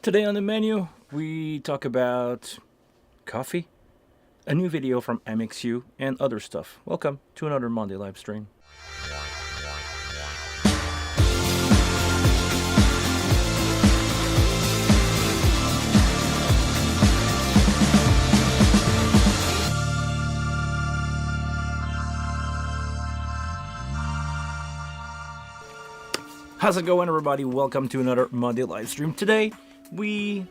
Today on the menu, we talk about coffee, a new video from MXU, and other stuff. Welcome to another Monday live stream. How's it going, everybody? Welcome to another Monday live stream. Today, we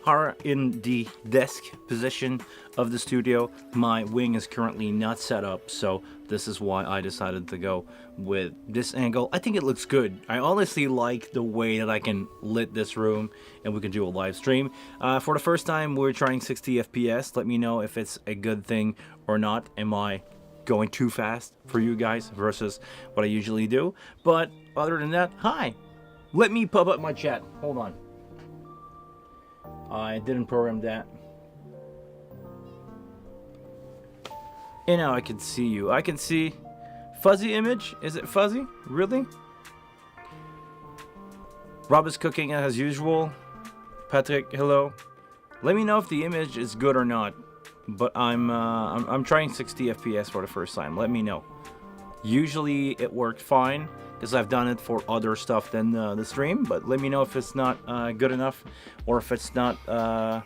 are in the desk position of the studio. My wing is currently not set up, so this is why I decided to go with this angle. I think it looks good. I honestly like the way that I can lit this room and we can do a live stream. For the first time, we're trying 60 FPS. Let me know if it's a good thing or not. Am I going too fast for you guys versus what I usually do? But other than that, hi. Let me pop up my chat. Hold on. I didn't program that. And now I can see you. I can see fuzzy image. Is it fuzzy? Really? Rob is cooking as usual. Patrick, hello. Let me know if the image is good or not. But I'm trying 60 FPS for the first time. Let me know. Usually it worked fine because I've done it for other stuff than the stream. But let me know if it's not good enough, or if it's not fully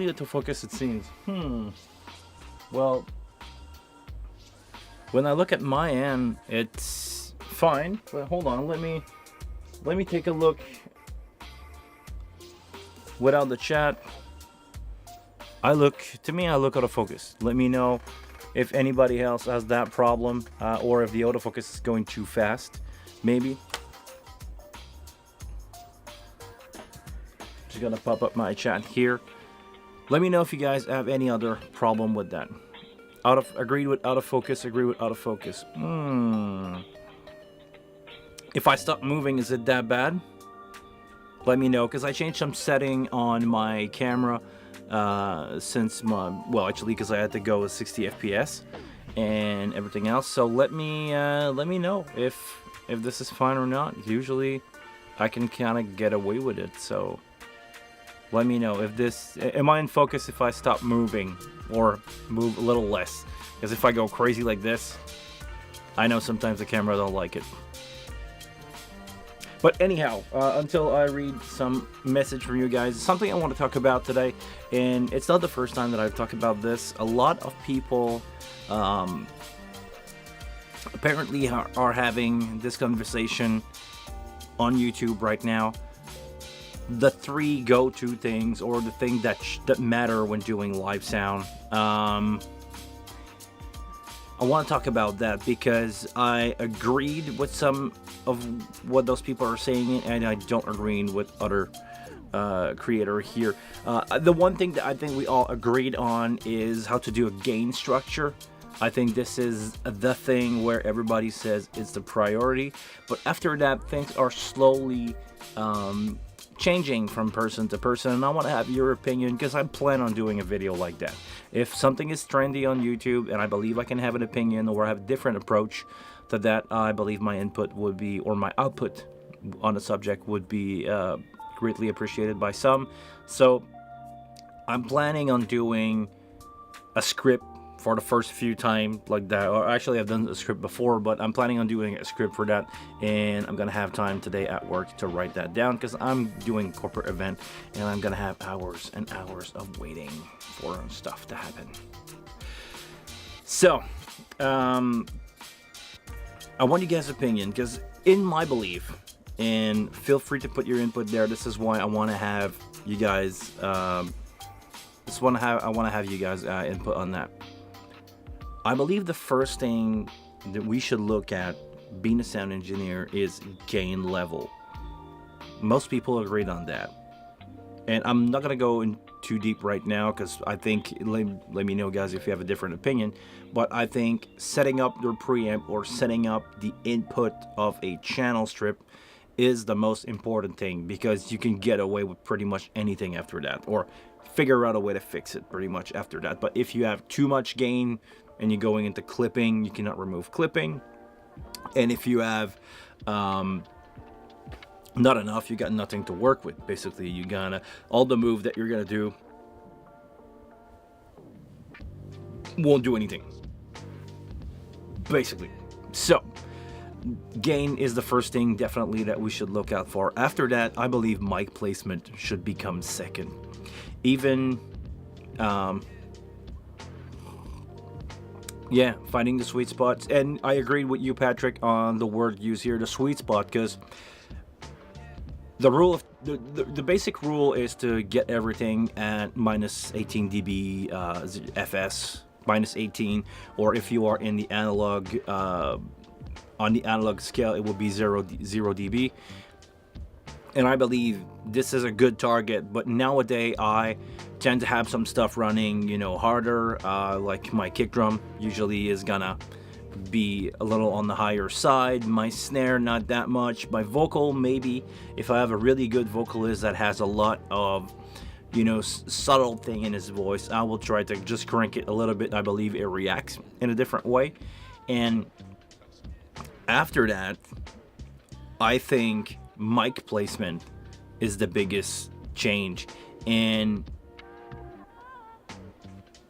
autofocus. It seems. Well, when I look at my end, it's fine. But hold on, let me take a look without the chat. I look out of focus. Let me know if anybody else has that problem, or if the autofocus is going too fast. Maybe. Just gonna pop up my chat here. Let me know if you guys have any other problem with that. Agreed with out of focus. Agree with out of focus. If I stop moving, is it that bad? Let me know, because I changed some setting on my camera. Because I had to go with 60 FPS and everything else. So let me know if this is fine or not. Usually I can kind of get away with it. So let me know if this, am I in focus if I stop moving or move a little less? Because if I go crazy like this, I know sometimes the camera don't like it. But anyhow, until I read some message from you guys, something I want to talk about today, and it's not the first time that I've talked about this. A lot of people apparently are having this conversation on YouTube right now. The three go-to things, or the thing that matter when doing live sound. I want to talk about that because I agreed with some of what those people are saying, and I don't agree with other creator here. The one thing that I think we all agreed on is how to do a gain structure. I think this is the thing where everybody says it's the priority, but after that, things are slowly changing from person to person, and I want to have your opinion because I plan on doing a video like that. If something is trendy on YouTube and I believe I can have an opinion or have a different approach to that, I believe my input would be, or my output on the subject would be greatly appreciated by some. So I'm planning on doing a script for the first few times like that, or actually I've done a script before, but I'm planning on doing a script for that, and I'm gonna have time today at work to write that down because I'm doing a corporate event and I'm gonna have hours and hours of waiting for stuff to happen. So I want you guys' opinion, because in my belief, and feel free to put your input there, this is why I want to have you guys I want to have you guys input on that. I believe the first thing that we should look at being a sound engineer is gain level. Most people agreed on that. And I'm not going to go in too deep right now because I think, let me know guys if you have a different opinion, but I think setting up your preamp or setting up the input of a channel strip is the most important thing, because you can get away with pretty much anything after that, or figure out a way to fix it pretty much after that. But if you have too much gain and you're going into clipping, you cannot remove clipping. And if you have not enough. You got nothing to work with. Basically, you gotta all the move that you're gonna do won't do anything. Basically, so gain is the first thing definitely that we should look out for. After that, I believe mic placement should become second. Even, yeah, finding the sweet spots. And I agreed with you, Patrick, on the word used here, the sweet spot, because the rule of the basic rule is to get everything at minus 18 dB FS, minus 18, or if you are in the analog on the analog scale, it will be 0 dB. And I believe this is a good target, but nowadays I tend to have some stuff running, harder, like my kick drum usually is gonna be a little on the higher side, my snare not that much, my vocal maybe, if I have a really good vocalist that has a lot of subtle thing in his voice, I will try to just crank it a little bit. I believe it reacts in a different way. And after that, I think mic placement is the biggest change, and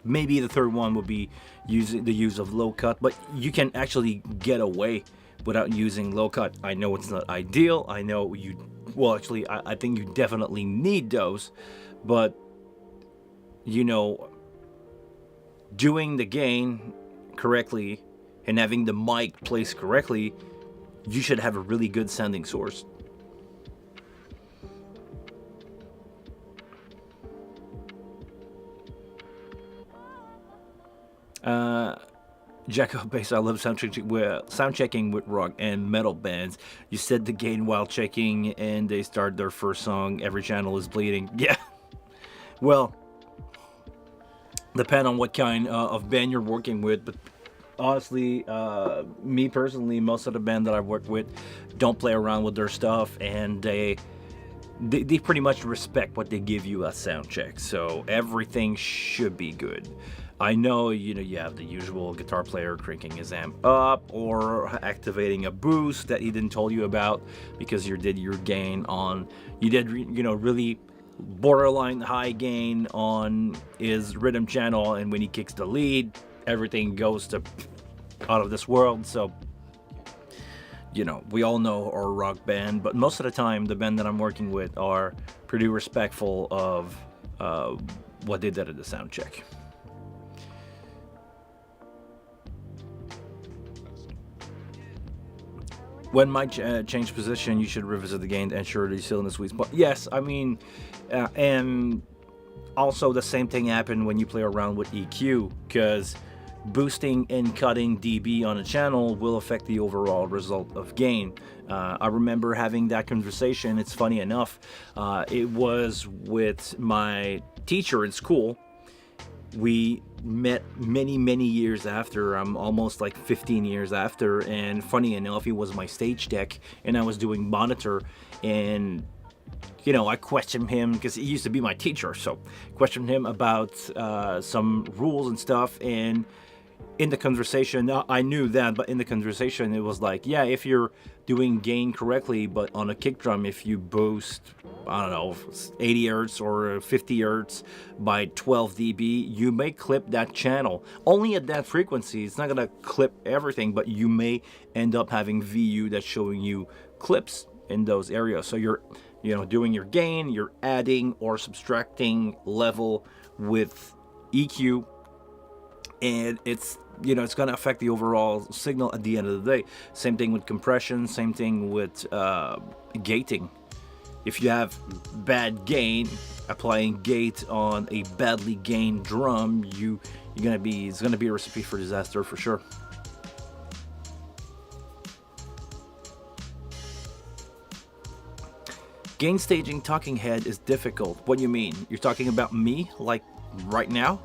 maybe the third one would be the use of low cut, but you can actually get away without using low cut. I know it's not ideal. I know I think you definitely need those, but doing the gain correctly and having the mic placed correctly, you should have a really good sounding source. Jacko Bass, I love sound checking with rock and metal bands. You said the gain while checking and they start their first song, every channel is bleeding. Yeah. Well, depend on what kind of band you're working with, but honestly, me personally, most of the band that I've worked with don't play around with their stuff, and they pretty much respect what they give you at sound check, so everything should be good. I know, you have the usual guitar player cranking his amp up or activating a boost that he didn't tell you about because you did your gain on, really borderline high gain on his rhythm channel, and when he kicks the lead, everything goes to out of this world. So, we all know our rock band, but most of the time, the band that I'm working with are pretty respectful of what they did at the sound check. When might change position, you should revisit the gain to ensure that you're still in the sweet spot. Yes, I mean, and also the same thing happened when you play around with EQ, because boosting and cutting dB on a channel will affect the overall result of gain. I remember having that conversation. It's funny enough. It was with my teacher in school. We met many years after. I'm almost like 15 years after, and funny enough, he was my stage tech and I was doing monitor, and I questioned him because he used to be my teacher, so questioned him about some rules and stuff. And in the conversation, I knew that, but in the conversation it was like, yeah, if you're doing gain correctly, but on a kick drum, if you boost, I don't know, 80 hertz or 50 hertz by 12 dB, you may clip that channel only at that frequency. It's not gonna clip everything, but you may end up having VU that's showing you clips in those areas. So you're doing your gain, you're adding or subtracting level with EQ, and it's going to affect the overall signal at the end of the day. Same thing with compression, same thing with gating. If you have bad gain, applying gate on a badly gained drum, it's going to be a recipe for disaster for sure. Gain staging talking head is difficult. What do you mean? You're talking about me, like right now?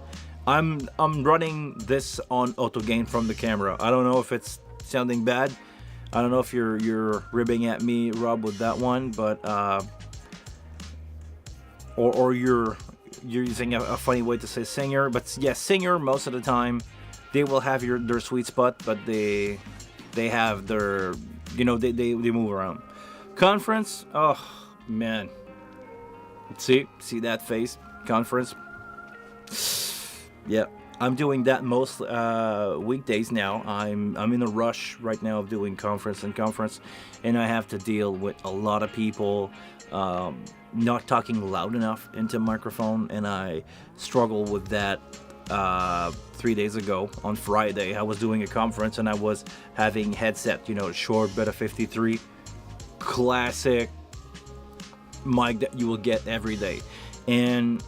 I'm running this on auto gain from the camera. I don't know if it's sounding bad. I don't know if you're ribbing at me, Rob, with that one, but or you're using a funny way to say singer. But yeah, singer, most of the time they will have their sweet spot, but they have their they move around. Conference, oh man. See that face? Conference. Yeah, I'm doing that most weekdays now. I'm in a rush right now of doing conference, and I have to deal with a lot of people not talking loud enough into microphone, and I struggle with that. 3 days ago on Friday, I was doing a conference and I was having headset, short Beta 53, classic mic that you will get every day, and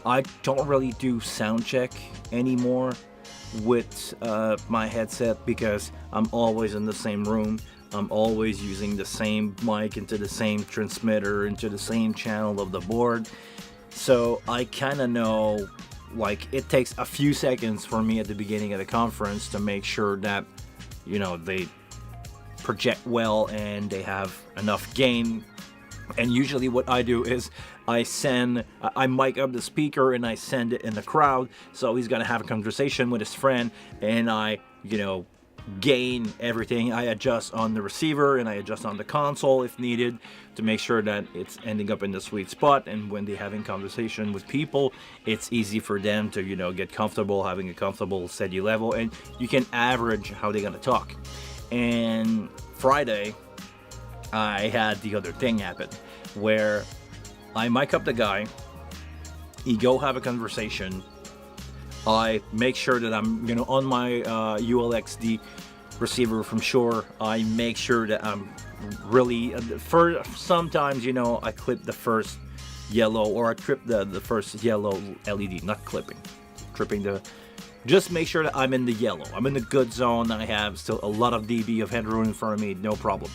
I don't really do sound check anymore with my headset because I'm always in the same room. I'm always using the same mic into the same transmitter into the same channel of the board. So I kind of know, like, it takes a few seconds for me at the beginning of the conference to make sure that, they project well and they have enough gain. And usually what I do is I mic up the speaker and I send it in the crowd. So he's going to have a conversation with his friend, and I, gain everything. I adjust on the receiver and I adjust on the console if needed to make sure that it's ending up in the sweet spot. And when they're having conversation with people, it's easy for them to, get comfortable, having a comfortable, steady level, and you can average how they're going to talk. And Friday, I had the other thing happen where I mic up the guy, he go have a conversation, I make sure that I'm, on my ULXD receiver from Shure, I make sure that I'm really, for sometimes, I clip the first yellow, or I trip the first yellow LED, not clipping, just make sure that I'm in the yellow, I'm in the good zone, I have still a lot of dB of headroom in front of me, no problem.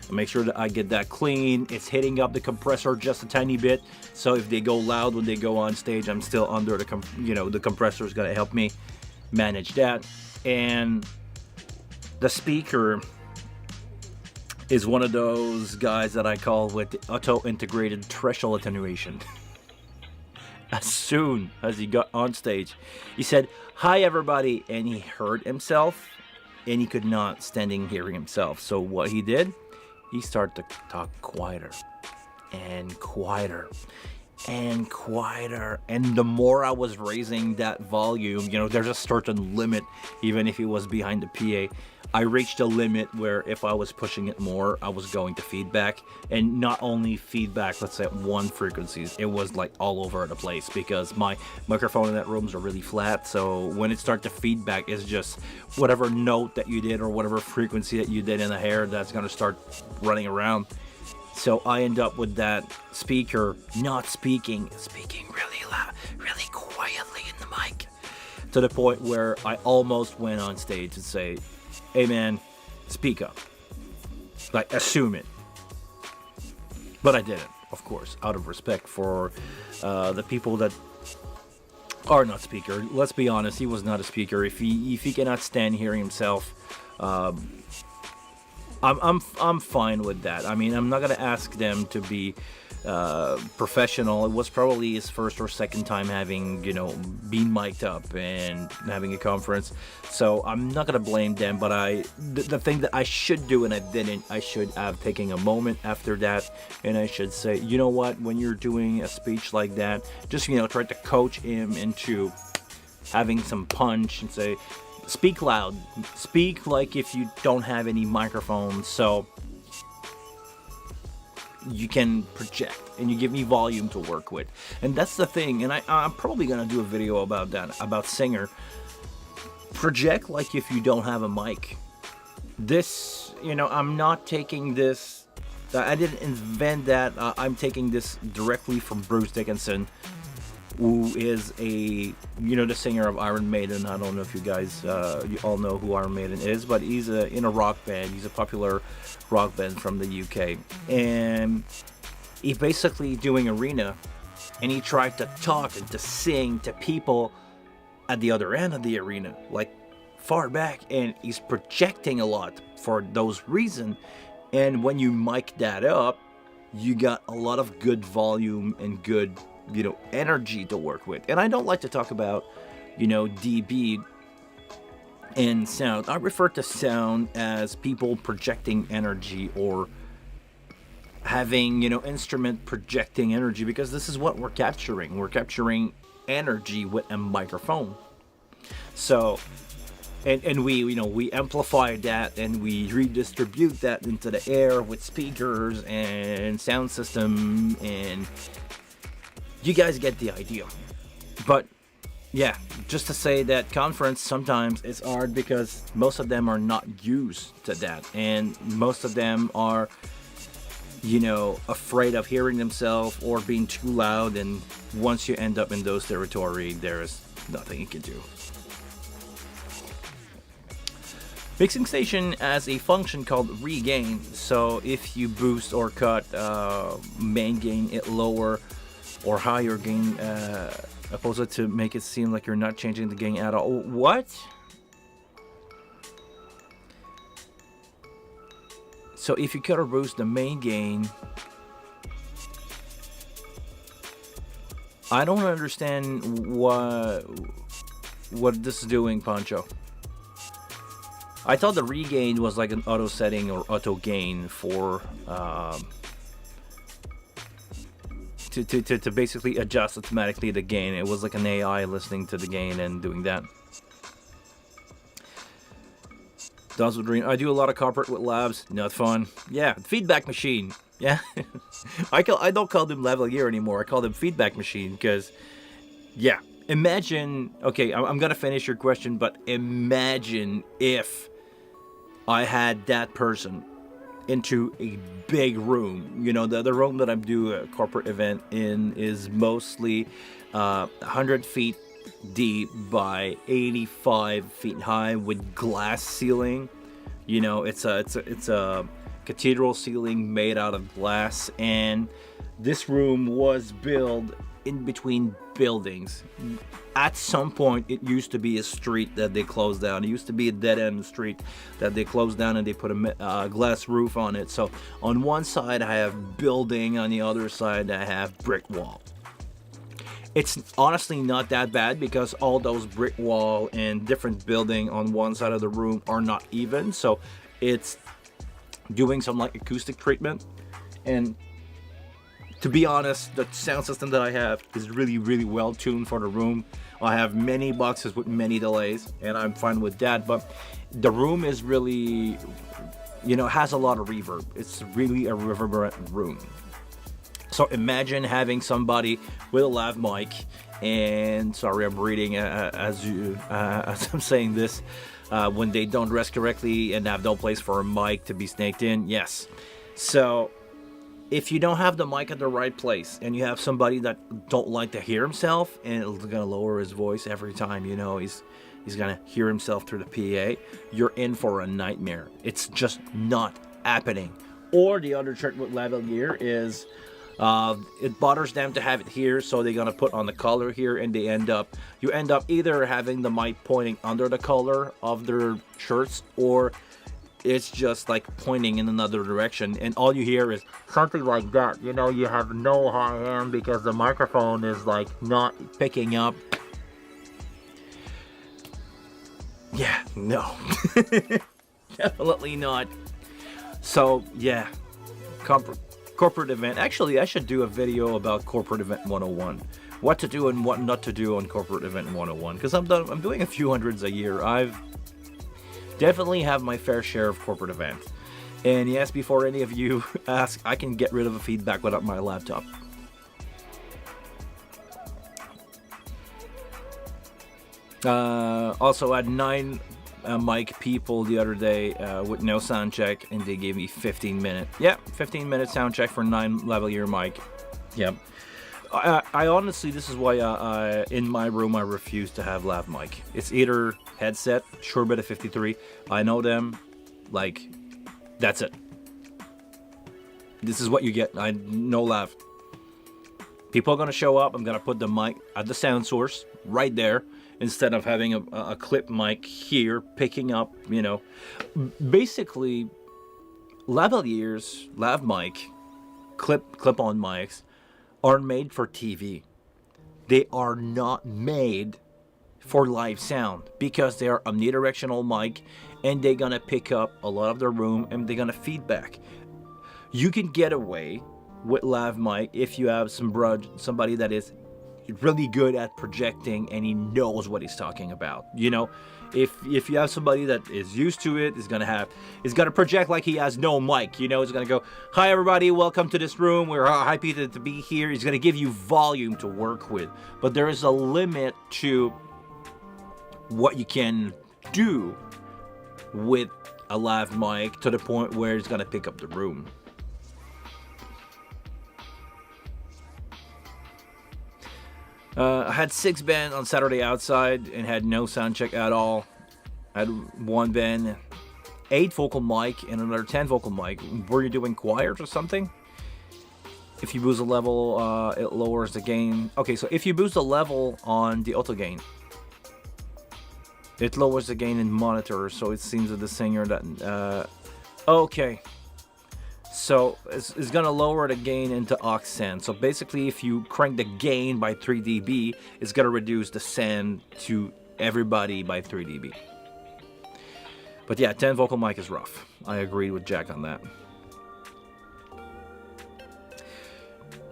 Make sure that I get that clean. It's hitting up the compressor just a tiny bit, so if they go loud when they go on stage, I'm still under the compressor is gonna help me manage that. And the speaker is one of those guys that I call with the auto-integrated threshold attenuation. As soon as he got on stage, he said, "Hi everybody," and he heard himself, and he could not stand hearing himself. So what he did, he started to talk quieter and quieter and quieter. And the more I was raising that volume, there's a certain limit, even if it was behind the PA. I reached a limit where if I was pushing it more, I was going to feedback. And not only feedback, let's say at one frequency, it was like all over the place because my microphone in that room are really flat. So when it starts to feedback, it's just whatever note that you did or whatever frequency that you did in the hair that's going to start running around. So I end up with that speaker not speaking really loud, really quietly in the mic, to the point where I almost went on stage and say, "Hey man, speak up." Like, assume it. But I didn't, of course, out of respect for the people that are not speaker. Let's be honest, he was not a speaker. If he cannot stand hearing himself, I'm fine with that. I mean, I'm not gonna ask them to be professional. It was probably his first or second time having, being mic'd up and having a conference. So I'm not gonna blame them, but the thing that I should do and I didn't, I should have taken a moment after that and I should say, you know what, when you're doing a speech like that, just, try to coach him into having some punch and say, speak loud, speak like if you don't have any microphones, so you can project and you give me volume to work with. And that's the thing, and I'm probably gonna do a video about that, about singer. Project like if you don't have a mic. This, I'm not taking this, I didn't invent that. I'm taking this directly from Bruce Dickinson, who is the singer of Iron Maiden. I don't know if you guys, you all know who Iron Maiden is, but he's in a rock band. He's a popular rock band from the UK. And he's basically doing arena, and he tried to talk and to sing to people at the other end of the arena, like far back, and he's projecting a lot for those reasons. And when you mic that up, you got a lot of good volume and good energy to work with. And I don't like to talk about dB and sound. I refer to sound as people projecting energy or having, you know, instrument projecting energy, because this is what we're capturing. We're capturing energy with a microphone. So, and we, you know, we amplify that and we redistribute that into the air with speakers and sound system, and you guys get the idea. But yeah, just to say that conference sometimes it's hard because most of them are not used to that, and most of them are, you know, afraid of hearing themselves or being too loud, and once you end up in those territory, there's nothing you can do. Mixing station has a function called regain, so if you boost or cut main gain, it lower or higher gain, opposed to make it seem like you're not changing the gain at all. What? So if you cut or boost the main gain, I don't understand what this is doing, Pancho. I thought the regain was like an auto setting or auto gain for to basically adjust automatically the gain. It was like an AI listening to the gain and doing that. Does with Dream. I do a lot of corporate with labs. Not fun. Yeah, feedback machine. Yeah, I don't call them lavalier anymore. I call them feedback machine because, yeah. Imagine. Okay, I'm gonna finish your question, but imagine if I had that person into a big room. You know, the room that I'm doing a corporate event in is mostly 100 feet deep by 85 feet high with glass ceiling. You know, it's a cathedral ceiling made out of glass, and this room was built in between buildings. At some point, it used to be a street that they closed down. It used to be a dead-end street that they closed down, and they put a glass roof on it. So on one side, I have building. On the other side, I have brick wall. It's honestly not that bad because all those brick wall and different building on one side of the room are not even. So it's doing some like acoustic treatment. And to be honest, the sound system that I have is really, really well tuned for the room. I have many boxes with many delays, and I'm fine with that. But the room is really, you know, has a lot of reverb. It's really a reverberant room. So imagine having somebody with a lav mic, and sorry, I'm reading as I'm saying this, when they don't rest correctly and have no place for a mic to be snaked in. Yes. So if you don't have the mic at the right place and you have somebody that don't like to hear himself and it's gonna lower his voice every time, you know, he's gonna hear himself through the PA, you're in for a nightmare. It's just not happening. Or the other trick with lavalier is it bothers them to have it here, so they're gonna put on the collar here, and you end up either having the mic pointing under the collar of their shirts, or it's just like pointing in another direction, and all you hear is something like that. You know, you have no high end because the microphone is like not picking up. Yeah, no. Definitely not. So yeah, corporate event. Actually, I should do a video about corporate event 101. What to do and what not to do on corporate event 101, because I'm doing a few hundreds a year. I've definitely have my fair share of corporate events. And yes, before any of you ask, I can get rid of the feedback without my laptop. Also, I had 9 mic people the other day with no sound check, and they gave me 15 minutes. Yeah, 15 minute sound check for 9 lavalier mic. Yep. I honestly, this is why in my room I refuse to have lav mic. It's either headset, Shure 53. I know them, like, that's it. This is what you get. No lav. People are gonna show up. I'm gonna put the mic at the sound source right there, instead of having a clip mic here picking up. You know, basically, lavaliers, lav mic, clip-on mics are made for TV. They are not made for live sound because they are omnidirectional mic, and they're gonna pick up a lot of the room and they're gonna feedback. You can get away with lav mic if you have somebody that is really good at projecting and he knows what he's talking about. You know, if you have somebody that is used to it, is gonna project like he has no mic. You know, he's gonna go, "Hi everybody, welcome to this room. We're happy to be here." He's gonna give you volume to work with, but there is a limit to what you can do with a lav mic to the point where it's gonna pick up the room. I had 6 band on Saturday outside and had no sound check at all. I had 1 band, 8 vocal mic, and another 10 vocal mic. Were you doing choirs or something? If you boost the level, it lowers the gain. Okay, so if you boost the level on the auto gain, it lowers the gain in monitor. So it seems that the singer that okay. So it's gonna lower the gain into aux send. So basically, if you crank the gain by 3 dB, it's gonna reduce the send to everybody by 3 dB. But yeah, 10 vocal mic is rough. I agree with Jack on that.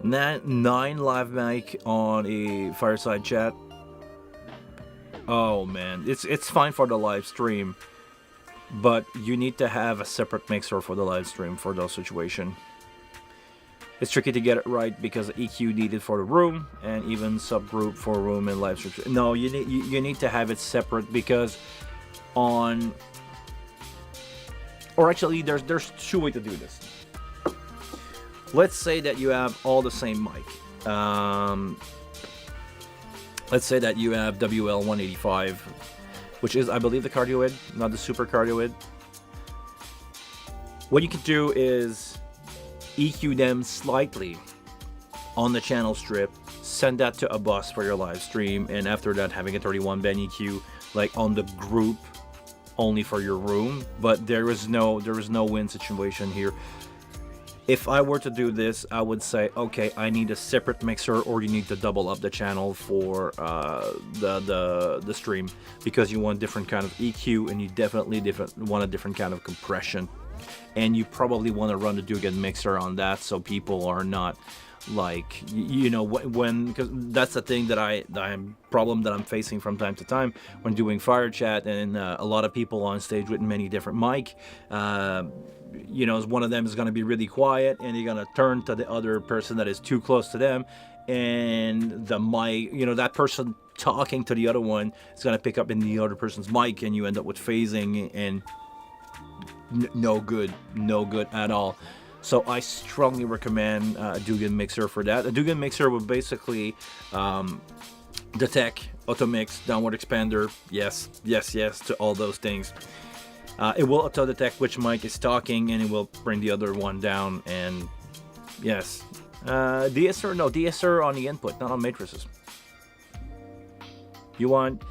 9 live mic on a fireside chat. Oh man, it's fine for the live stream, but you need to have a separate mixer for the live stream for those situations. It's tricky to get it right because EQ needed for the room and even subgroup for room and live stream. No, you need to have it separate because on, or actually there's 2 ways to do this. Let's say that you have all the same mic. Let's say that you have WL185, which is, I believe, the cardioid, not the super cardioid. What you can do is EQ them slightly on the channel strip, send that to a bus for your live stream, and after that having a 31 band EQ like on the group only for your room. But there is no win situation here. If I were to do this, I would say, okay, I need a separate mixer, or you need to double up the channel for the stream, because you want different kind of EQ and you definitely want a different kind of compression, and you probably want to run the Dugan mixer on that, so people are not like, you know, when, because that's the thing that problem that I'm facing from time to time when doing fire chat, and a lot of people on stage with many different mic. You know, one of them is going to be really quiet, and you're going to turn to the other person that is too close to them, and the mic, you know, that person talking to the other one is going to pick up in the other person's mic, and you end up with phasing and no good at all. So I strongly recommend a Dugan mixer for that. A Dugan mixer will basically detect, auto mix, downward expander, yes to all those things. It will auto detect which mic is talking, and it will bring the other one down. And yes, DSR on the input, not on matrices. You want,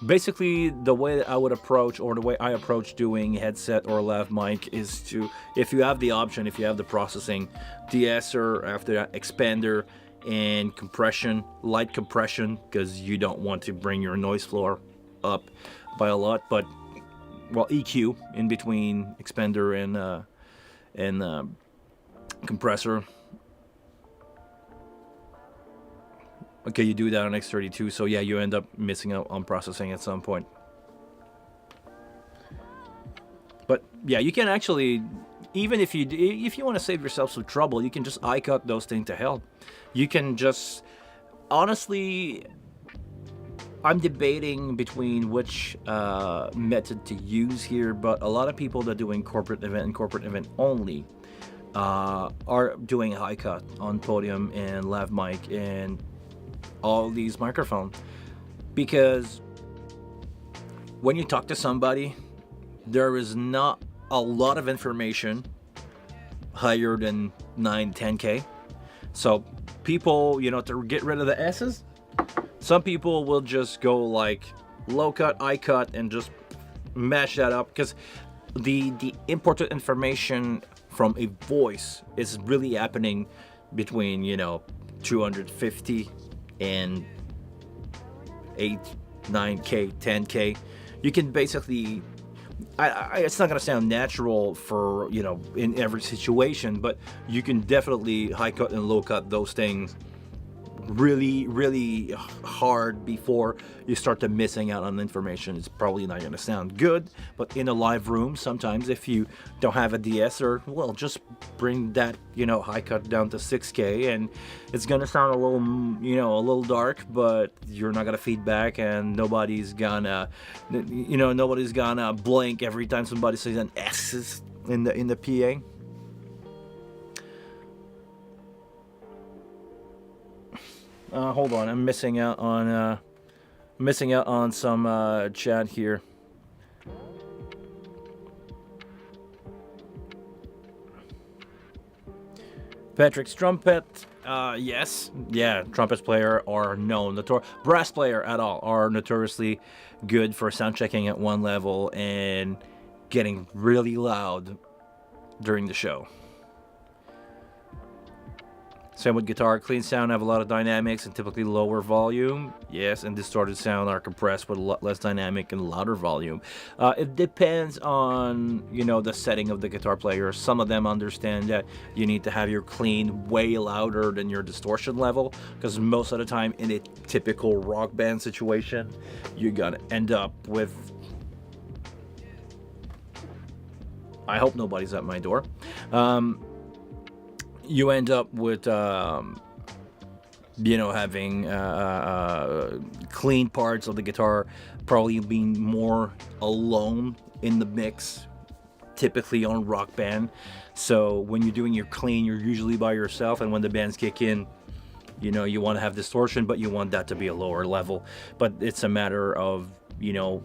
basically the way that I would approach, or the way I approach doing headset or lav mic, is to, if you have the option, if you have the processing, DSR, after that expander and compression, light compression, because you don't want to bring your noise floor up by a lot, but well, EQ in between expander and compressor. Okay, you do that on X32, so yeah, you end up missing out on processing at some point. But yeah, you can actually, even if you want to save yourself some trouble, you can just cut those things to hell. You can just, honestly, I'm debating between which method to use here, but a lot of people that are doing corporate event and corporate event only are doing high cut on podium and lav mic and all these microphones, because when you talk to somebody, there is not a lot of information higher than 9-10K. So people, you know, to get rid of the S's, some people will just go like low cut, high cut, and just mash that up, because the important information from a voice is really happening between, you know, 250 and 8, 9K, 10K. You can basically it's not going to sound natural for, in every situation, but you can definitely high cut and low cut those things really, really hard before you start to missing out on information. It's probably not going to sound good, but in a live room, sometimes if you don't have a DS, or well, just bring that high cut down to 6K, and it's going to sound a little dark, but you're not going to feedback, and nobody's gonna blink every time somebody says an S in the PA. Hold on, I'm missing out on some chat here. Patrick's trumpet, yes, yeah, trumpet player are known. Brass player at all are notoriously good for sound checking at one level and getting really loud during the show. Same with guitar. Clean sound have a lot of dynamics and typically lower volume. Yes, and distorted sound are compressed with a lot less dynamic and louder volume. It depends on, the setting of the guitar player. Some of them understand that you need to have your clean way louder than your distortion level, because most of the time in a typical rock band situation, you're gonna end up with... I hope nobody's at my door. You end up with, having clean parts of the guitar probably being more alone in the mix, typically on rock band. So when you're doing your clean, you're usually by yourself, and when the bands kick in, you want to have distortion, but you want that to be a lower level. But it's a matter of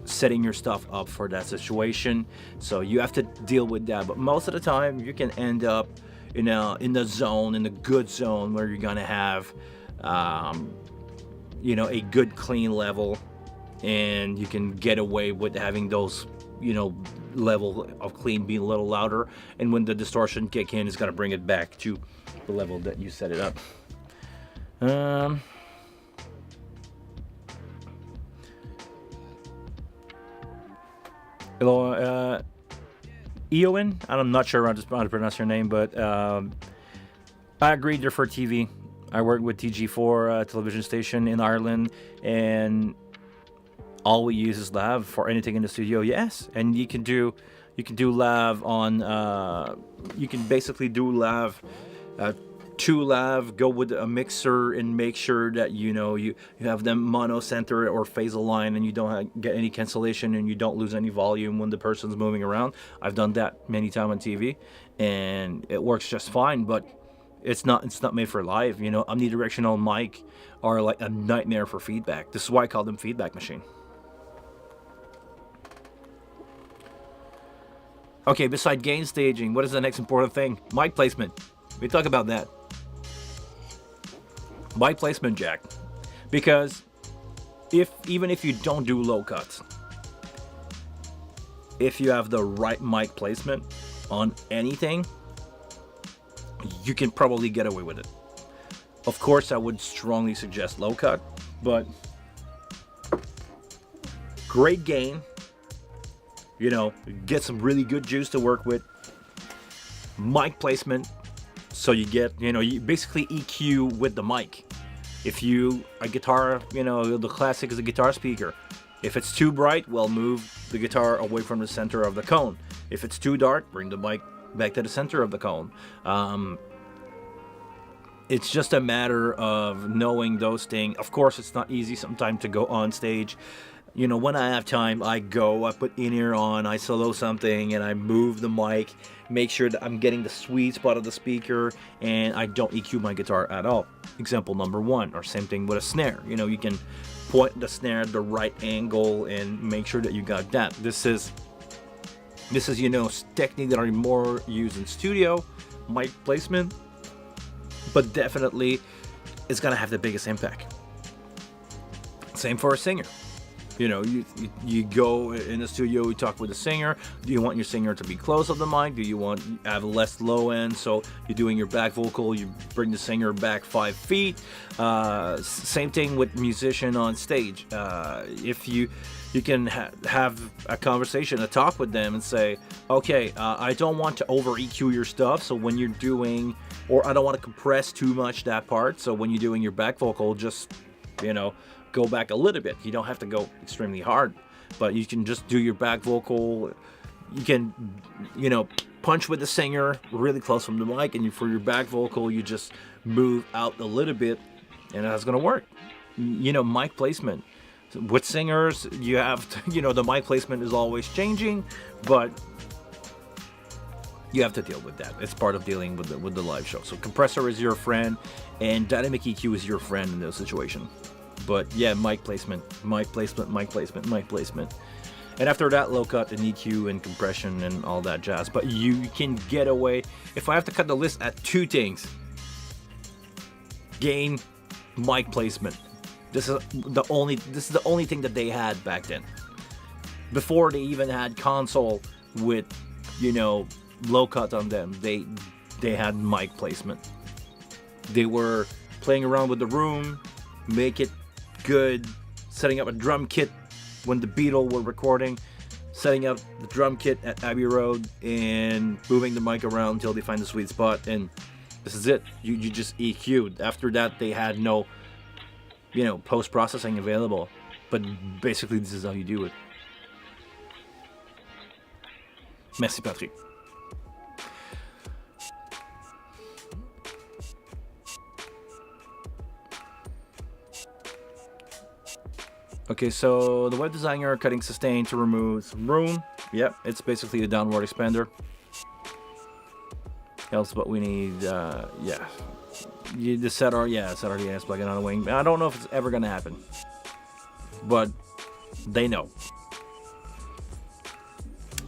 setting your stuff up for that situation. So you have to deal with that. But most of the time, you can end up in the zone, in the good zone, where you're gonna have, a good clean level, and you can get away with having those, level of clean being a little louder. And when the distortion kick in, it's gonna bring it back to the level that you set it up. Hello, Eowyn, I'm not sure how to pronounce your name, but I agreed they're for TV. I work with TG4 television station in Ireland, and all we use is lav for anything in the studio. Yes, and you can do lav on. You can basically do lav. To lav, go with a mixer and make sure that you have them mono center or phase align, and you don't get any cancellation, and you don't lose any volume when the person's moving around. I've done that many times on TV, and it works just fine. But it's not made for live. Omnidirectional mic are like a nightmare for feedback. This is why I call them feedback machine. Okay, beside gain staging, what is the next important thing? Mic placement. We talk about that. Mic placement, Jack. Because even if you don't do low cuts, if you have the right mic placement on anything, you can probably get away with it. Of course, I would strongly suggest low cut, but great gain. Get some really good juice to work with. Mic placement. So you get, you basically EQ with the mic. If a guitar, the classic is a guitar speaker. If it's too bright, well, move the guitar away from the center of the cone. If it's too dark, bring the mic back to the center of the cone. It's just a matter of knowing those things. Of course, it's not easy sometimes to go on stage. When I have time, I put in-ear on, I solo something, and I move the mic, make sure that I'm getting the sweet spot of the speaker, and I don't EQ my guitar at all. Example number one, or same thing with a snare. You can point the snare at the right angle and make sure that you got that. This is technique that are more used in studio, mic placement, but definitely it's gonna have the biggest impact. Same for a singer. You go in the studio, you talk with the singer. Do you want your singer to be close to the mic? Do you want have less low end? So you're doing your back vocal, you bring the singer back 5 feet. Same thing with musician on stage. If You can have a conversation, a talk with them, and say, okay, I don't want to over EQ your stuff, so when you're doing, or I don't want to compress too much that part, so when you're doing your back vocal, just, go back a little bit. You don't have to go extremely hard, but you can just do your back vocal. You can, punch with the singer really close from the mic, and for your back vocal, you just move out a little bit, and that's going to work. Mic placement. With singers, you have to, the mic placement is always changing, but you have to deal with that. It's part of dealing with the live show. So compressor is your friend, and dynamic EQ is your friend in this situation. But yeah, mic placement. And after that, low cut and EQ and compression and all that jazz. But you can get away. If I have to cut the list at 2 things: gain, mic placement. This is the only thing that they had back then. Before they even had console with, low cut on them, they had mic placement. They were playing around with the room, make it good, setting up a drum kit when the Beatles were recording, setting up the drum kit at Abbey Road and moving the mic around until they find the sweet spot, and this is it. You just EQ'd. After that, they had no post-processing available, but basically this is how you do it. Merci, Patrick. Okay, so the web designer cutting sustain to remove some room. Yep, it's basically a downward expander. Else what we need, the set RDS plugin on the wing. I don't know if it's ever gonna happen, but they know.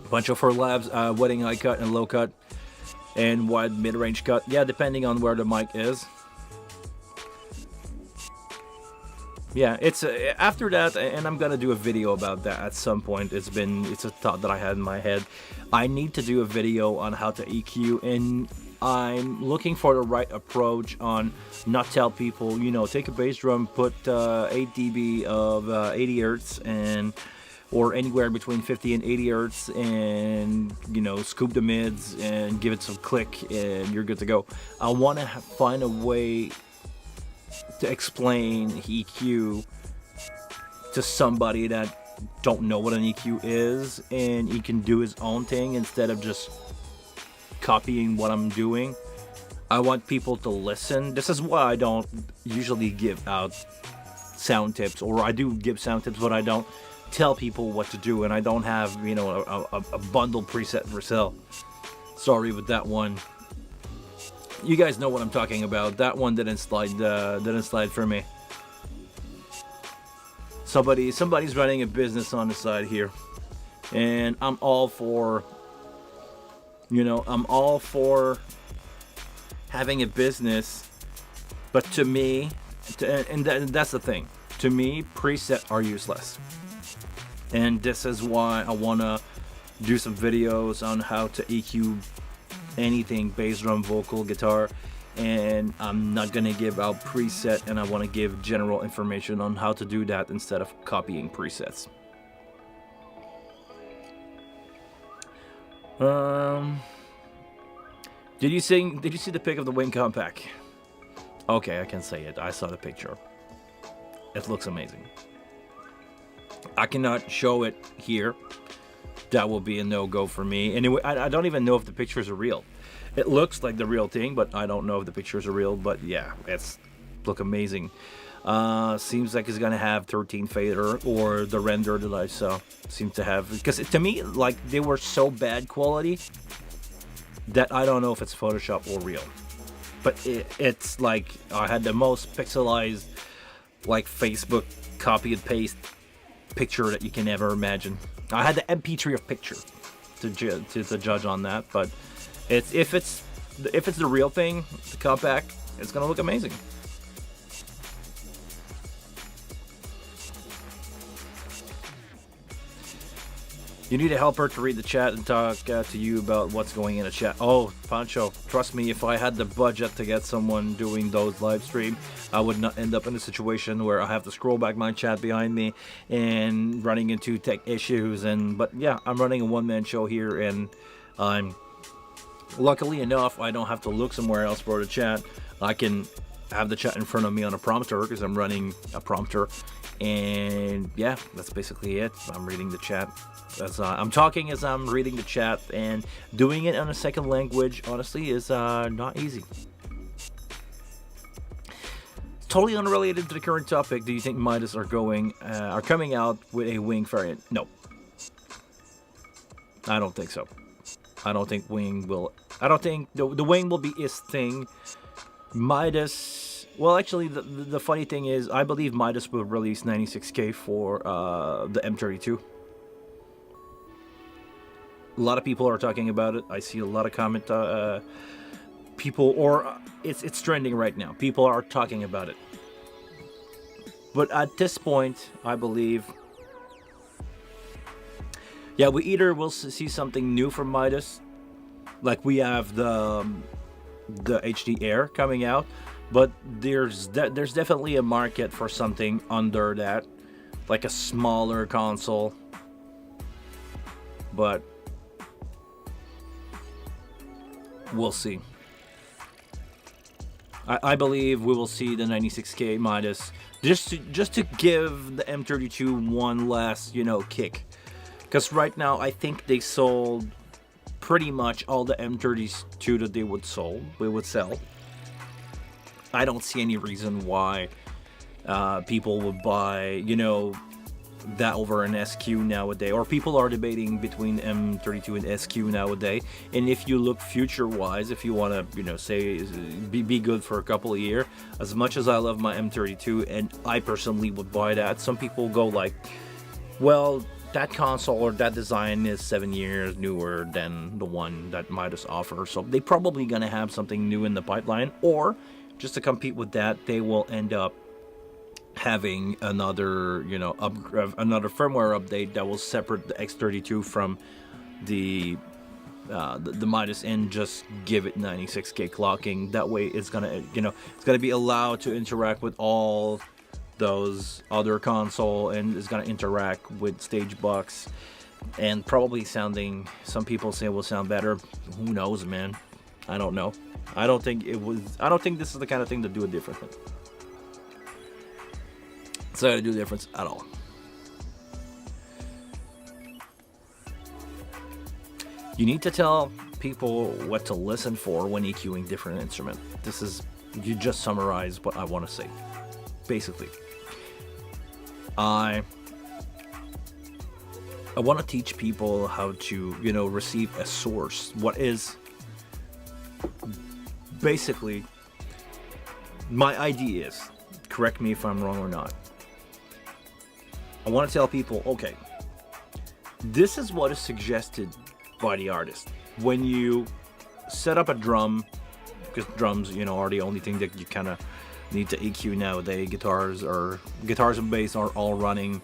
A bunch of labs, wedding high cut and low cut, and wide mid-range cut. Yeah, depending on where the mic is. Yeah, it's after that, and I'm gonna do a video about that at some point. It's a thought that I had in my head. I need to do a video on how to EQ, and I'm looking for the right approach on not tell people, take a bass drum, put 8 dB of 80 hertz or anywhere between 50 and 80 hertz, and scoop the mids and give it some click, and you're good to go. I want to find a way to explain EQ to somebody that don't know what an EQ is, and he can do his own thing instead of just copying what I'm doing. I want people to listen. This is why I don't usually give out sound tips, or I do give sound tips, but I don't tell people what to do, and I don't have a bundle preset for sale. Sorry with that one. You guys know what I'm talking about. That one didn't slide for me. Somebody's running a business on the side here, and I'm all for having a business, but to me, that's the thing. To me, presets are useless, and this is why I wanna do some videos on how to EQ anything, bass drum, vocal, guitar, and I'm not gonna give out preset, and I want to give general information on how to do that instead of copying presets. Did you see the pic of the Wing Compact? Okay, I can say it. I saw the picture. It looks amazing. I cannot show it here. That will be a no-go for me. Anyway, I don't even know if the pictures are real. It looks like the real thing, but I don't know if the pictures are real. But yeah, it's look amazing. Seems like it's gonna have 13 fader, or the render that I saw seems to have. Because to me, like, they were so bad quality that I don't know if it's Photoshop or real. But it's like I had the most pixelized, like, Facebook copy and paste picture that you can ever imagine. I had the MP3 of picture to judge on that, but if it's the real thing, the compact, it's gonna look amazing. You need a helper to read the chat and talk to you about what's going in the chat. Oh, Pancho, trust me, if I had the budget to get someone doing those live stream, I would not end up in a situation where I have to scroll back my chat behind me and running into tech issues. But yeah, I'm running a one-man show here, and I'm luckily enough, I don't have to look somewhere else for the chat. I can have the chat in front of me on a prompter because I'm running a prompter. And yeah, that's basically it. I'm reading the chat. I'm talking as I'm reading the chat, and doing it on a second language, honestly, is not easy. Totally unrelated to the current topic. Do you think Midas are coming out with a wing variant? No, I don't think so. I don't think wing will. I don't think the wing will be his thing. Midas. Well, actually, the funny thing is, I believe Midas will release 96K for the M32. A lot of people are talking about it. I see a lot of comment people, or it's trending right now. People are talking about it. But at this point, I believe, yeah, we either will see something new from Midas, like we have the HD Air coming out, but there's definitely a market for something under that, like a smaller console. But we'll see. I believe we will see the 96K Midas just to give the M32 one last, kick. Because right now, I think they sold pretty much all the M32 that they would sell. I don't see any reason why people would buy, that over an SQ nowadays, or people are debating between M32 and SQ nowadays. And if you look future-wise, if you want to, say be good for a couple of years, as much as I love my M32, and I personally would buy that, some people go like, well, that console or that design is 7 years newer than the one that Midas offers, so they probably gonna have something new in the pipeline, or just to compete with that, they will end up having another, another firmware update that will separate the X32 from the Midas and just give it 96K clocking. That way, it's gonna be allowed to interact with all those other console, and it's gonna interact with stage box, and probably sounding. Some people say it will sound better. Who knows, man? I don't know. I don't think this is the kind of thing to do a difference. It's not going to do a difference at all. You need to tell people what to listen for when EQing different instruments. You just summarized what I want to say. Basically, I want to teach people how to, receive a source. What is basically my idea is, correct me if I'm wrong or not. I want to tell people, okay, this is what is suggested by the artist. When you set up a drum, because drums, are the only thing that you kind of need to EQ nowadays. Guitars and bass are all running,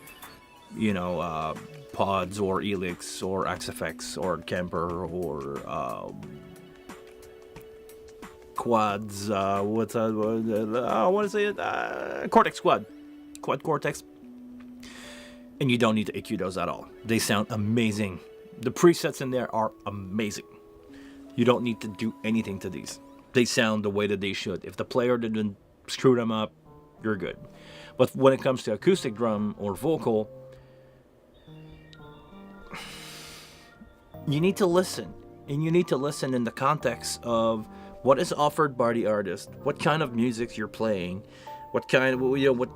pods or Elix or XFX or Kemper or quads. I want to say it. Cortex Quad Cortex. And you don't need to EQ those at all. They sound amazing. The presets in there are amazing. You don't need to do anything to these. They sound the way that they should. If the player didn't screw them up, you're good. But when it comes to acoustic drum or vocal, you need to listen. And you need to listen in the context of what is offered by the artist, what kind of music you're playing, what kind of, what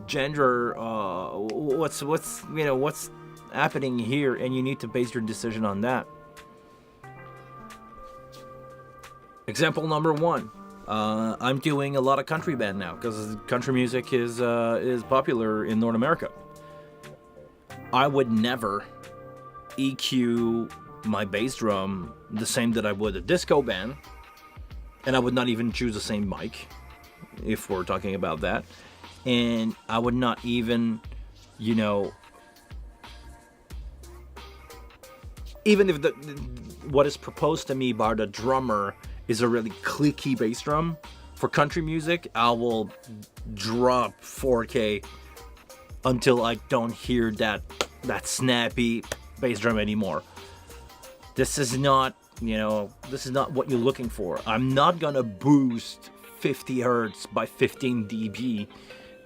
genre, what's happening here, and you need to base your decision on that. Example number one, I'm doing a lot of country band now because country music is popular in North America. I would never EQ my bass drum the same that I would a disco band, and I would not even choose the same mic if we're talking about that, and I would not even even if what is proposed to me by the drummer is a really clicky bass drum, for country music, I will drop 4K until I don't hear that snappy bass drum anymore. This is not, this is not what you're looking for. I'm not gonna boost 50 hertz by 15 dB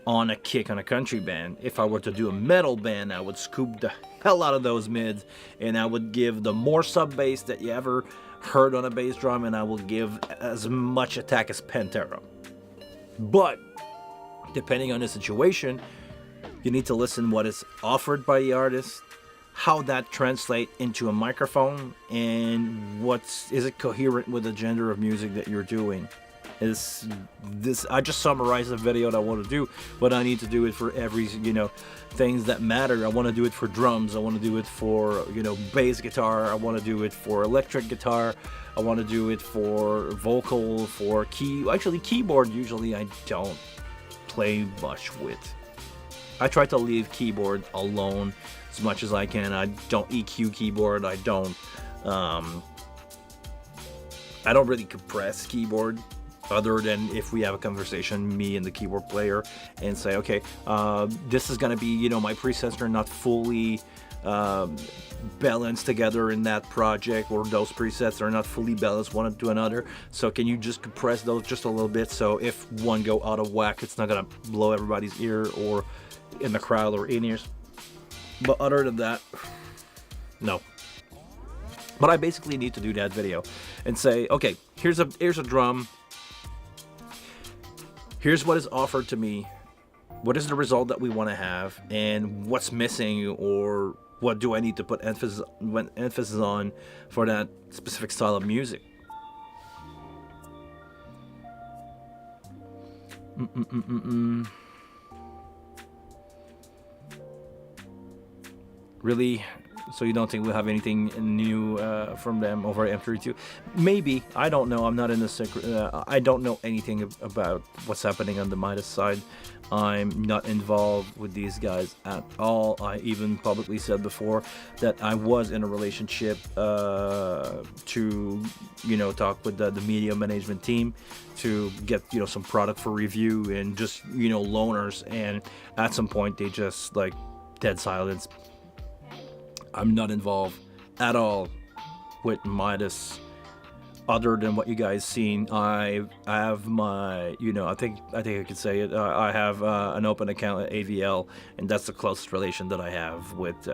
on a kick on a country band. If I were to do a metal band, I would scoop the hell out of those mids, and I would give the more sub bass that you ever heard on a bass drum, and I will give as much attack as Pantera. But depending on the situation, you need to listen what is offered by the artist, how that translates into a microphone, and is it coherent with the genre of music that you're doing. I just summarized the video that I want to do, but I need to do it for every things that matter. I want to do it for drums, I want to do it for bass guitar, I want to do it for electric guitar, I want to do it for vocal, for keyboard. Usually I don't play much with. I try to leave keyboard alone as much as I can. I don't EQ keyboard. I don't really compress keyboard, other than if we have a conversation, me and the keyboard player, and say, okay, this is gonna be, my presets are not fully balanced together in that project, or those presets are not fully balanced one to another, so can you just compress those just a little bit, so if one go out of whack, it's not gonna blow everybody's ear or in the crowd or in ears. But other than that, no. But I basically need to do that video and say, okay, here's a drum. Here's what is offered to me. What is the result that we want to have, and what's missing, or what do I need to put emphasis on for that specific style of music? Really? So you don't think we'll have anything new from them over at M32? Maybe. I don't know. I'm not in the secret. I don't know anything about what's happening on the Midas side. I'm not involved with these guys at all. I even publicly said before that I was in a relationship to, talk with the media management team to get, some product for review and just, loaners. And at some point they just dead silence. I'm not involved at all with Midas, other than what you guys seen. I have my, I think I could say it. I have an open account at AVL, and that's the closest relation that I have with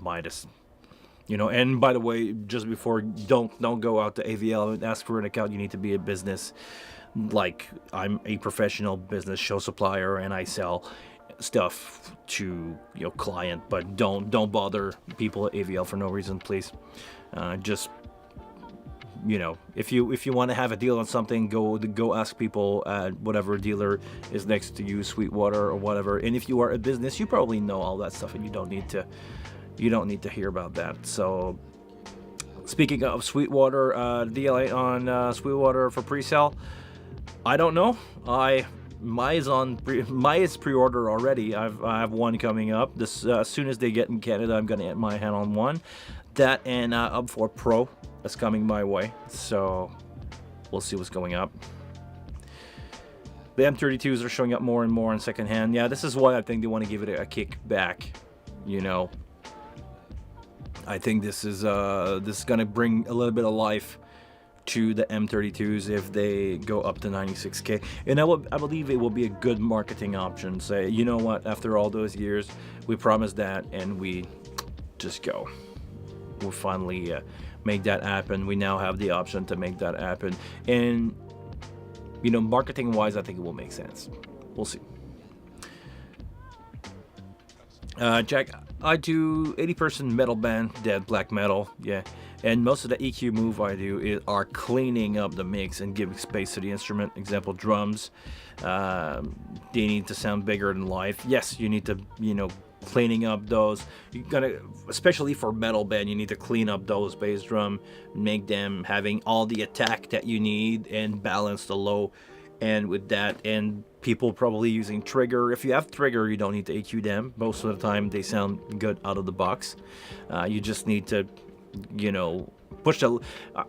Midas. And by the way, just before, don't go out to AVL and ask for an account. You need to be a business. I'm a professional business show supplier, and I sell stuff to client, but don't bother people at AVL for no reason, please. Just if you want to have a deal on something, go ask people at whatever dealer is next to you, Sweetwater or whatever. And if you are a business, you probably know all that stuff, and you don't need to hear about that. So speaking of Sweetwater, deal on Sweetwater for pre-sale, I don't know. My is pre-order already. I have one coming up. This as soon as they get in Canada, I'm gonna get my hand on one. That and Up 4 Pro is coming my way. So we'll see what's going up. The M32s are showing up more and more in secondhand. Yeah, this is why I think they want to give it a kick back. I think this is gonna bring a little bit of life to the M32s if they go up to 96K, and I believe it will be a good marketing option. Say, you know what, after all those years, we promised that, and we just go. We'll finally make that happen. We now have the option to make that happen, and marketing wise, I think it will make sense. We'll see. Jack, I do 80-person metal band, dead black metal, yeah. And most of the EQ move I do are cleaning up the mix and giving space to the instrument. Example, drums. They need to sound bigger than life. Yes, you need to, cleaning up those. You're gonna, especially for metal band, you need to clean up those bass drum, make them having all the attack that you need, and balance the low and with that, and people probably using trigger. If you have trigger, you don't need to EQ them. Most of the time, they sound good out of the box. You just need to, you know, push the,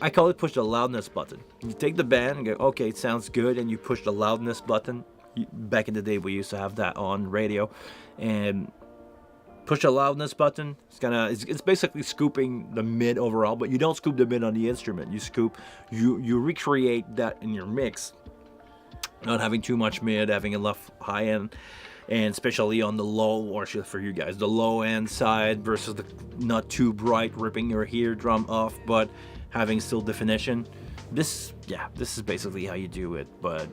I call it push the loudness button. You take the band and go, okay, it sounds good, and you push the loudness button. Back in the day, we used to have that on radio, and push the loudness button. It's basically scooping the mid overall, but you don't scoop the mid on the instrument. You recreate that in your mix, not having too much mid, having enough high end, and especially on the low, or for you guys, the low end side versus the not too bright, ripping your eardrum off, but having still definition. This is basically how you do it. But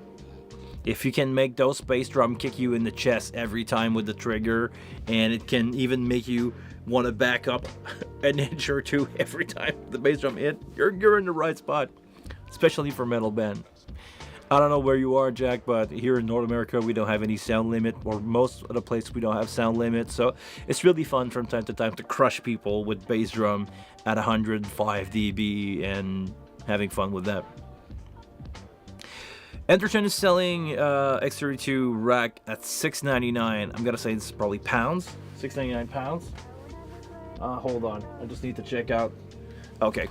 if you can make those bass drum kick you in the chest every time with the trigger, and it can even make you want to back up an inch or two every time the bass drum hit, you're in the right spot, especially for metal band. I don't know where you are, Jack, but here in North America, we don't have any sound limit, or most of the places we don't have sound limit, so it's really fun from time to time to crush people with bass drum at 105 dB and having fun with that. Enterton is selling X32 rack at $6.99. I'm gonna say it's probably pounds. $6.99 pounds. Hold on, I just need to check out. Okay,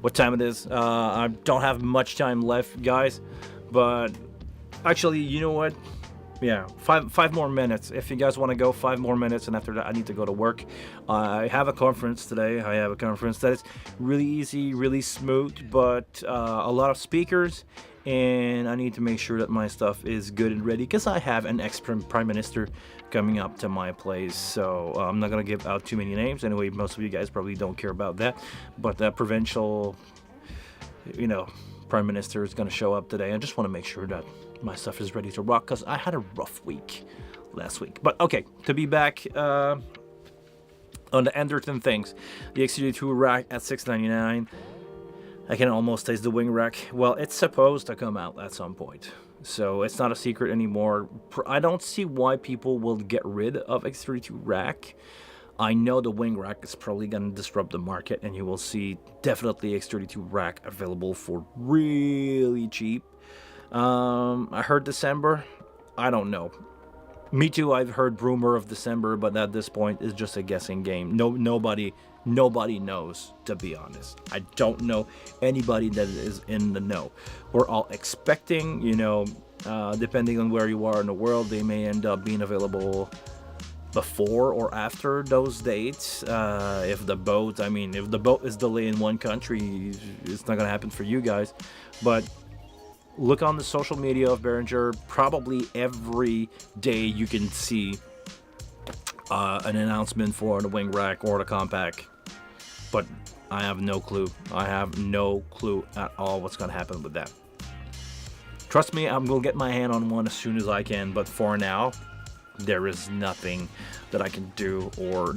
what time it is? I don't have much time left, guys. But actually, you know what? Yeah, five more minutes. If you guys want to go, 5 more minutes, and after that, I need to go to work. I have a conference today. I have a conference that is really easy, really smooth, but a lot of speakers, and I need to make sure that my stuff is good and ready because I have an ex-prime minister coming up to my place. So I'm not gonna give out too many names. Anyway, most of you guys probably don't care about that, but that provincial, you know, prime minister is going to show up today. I just want to make sure that my stuff is ready to rock because I had a rough week last week. But okay, to be back on the Enderton things, the X32 rack at $6.99. I can almost taste the wing rack. Well, it's supposed to come out at some point, so it's not a secret anymore. I don't see why people will get rid of X32 rack. I know the wing rack is probably going to disrupt the market, and you will see definitely X32 rack available for really cheap. I heard December. I don't know. Me too, I've heard rumor of December, but at this point, it's just a guessing game. Nobody knows, to be honest. I don't know anybody that is in the know. We're all expecting, you know, depending on where you are in the world, they may end up being available before or after those dates. If the boat is delayed in one country, it's not gonna happen for you guys. But look on the social media of Behringer. Probably every day you can see an announcement for the wing rack or the compact. But I have no clue. I have no clue at all what's gonna happen with that. Trust me, I'm gonna get my hand on one as soon as I can. But for now, there is nothing that I can do, or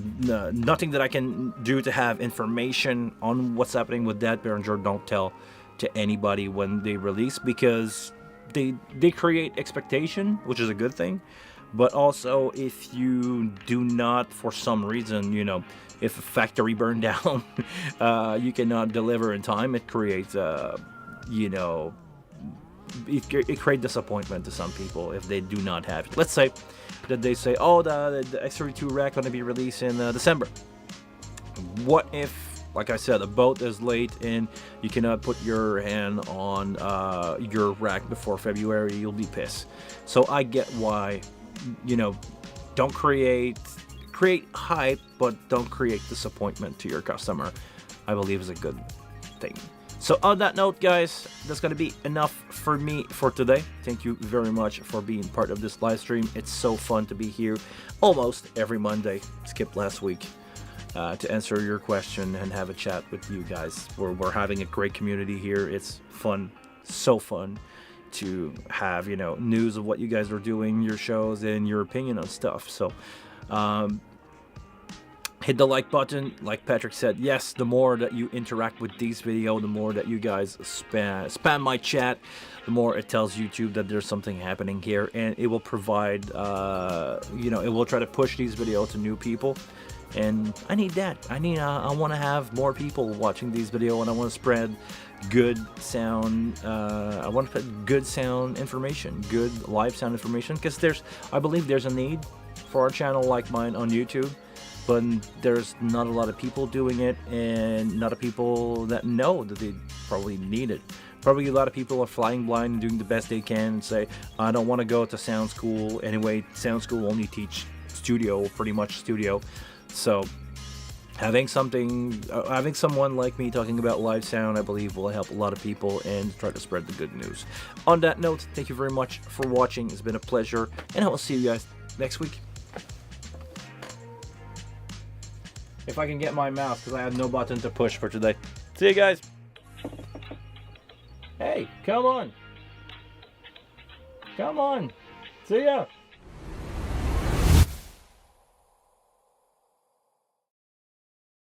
nothing that I can do to have information on what's happening with that. Behringer don't tell to anybody when they release, because they create expectation, which is a good thing. But also, if you do not, for some reason, you know, if a factory burned down, you cannot deliver in time, it creates, you know, it creates disappointment to some people if they do not have it. Let's say that they say, oh, the X32 rack going to be released in December. What if, like I said, a boat is late and you cannot put your hand on your rack before February? You'll be pissed. So I get why, you know, don't create hype, but don't create disappointment to your customer. I believe is a good thing. So on that note, guys, that's going to be enough for me for today. Thank you very much for being part of this live stream. It's so fun to be here almost every Monday. Skipped last week to answer your question and have a chat with you guys. We're having a great community here. It's fun, so fun to have, you know, news of what you guys are doing, your shows, and your opinion on stuff. So hit the like button. Like Patrick said, yes, the more that you interact with these videos, the more that you guys spam my chat, the more it tells YouTube that there's something happening here, and it will provide, you know, it will try to push these videos to new people. And I need that. I want to have more people watching these videos, and I want to spread good sound. I I want to put good sound information, good live sound information, because I believe there's a need for a channel like mine on YouTube, but there's not a lot of people doing it, and not a people that know that they probably need it. Probably a lot of people are flying blind and doing the best they can and say, I don't want to go to sound school. Anyway, sound school only teach studio, pretty much studio. So having someone like me talking about live sound, I believe will help a lot of people and try to spread the good news. On that note, thank you very much for watching. It's been a pleasure, and I will see you guys next week. If I can get my mouse, because I had no button to push for today. See you guys. Hey, come on. Come on. See ya.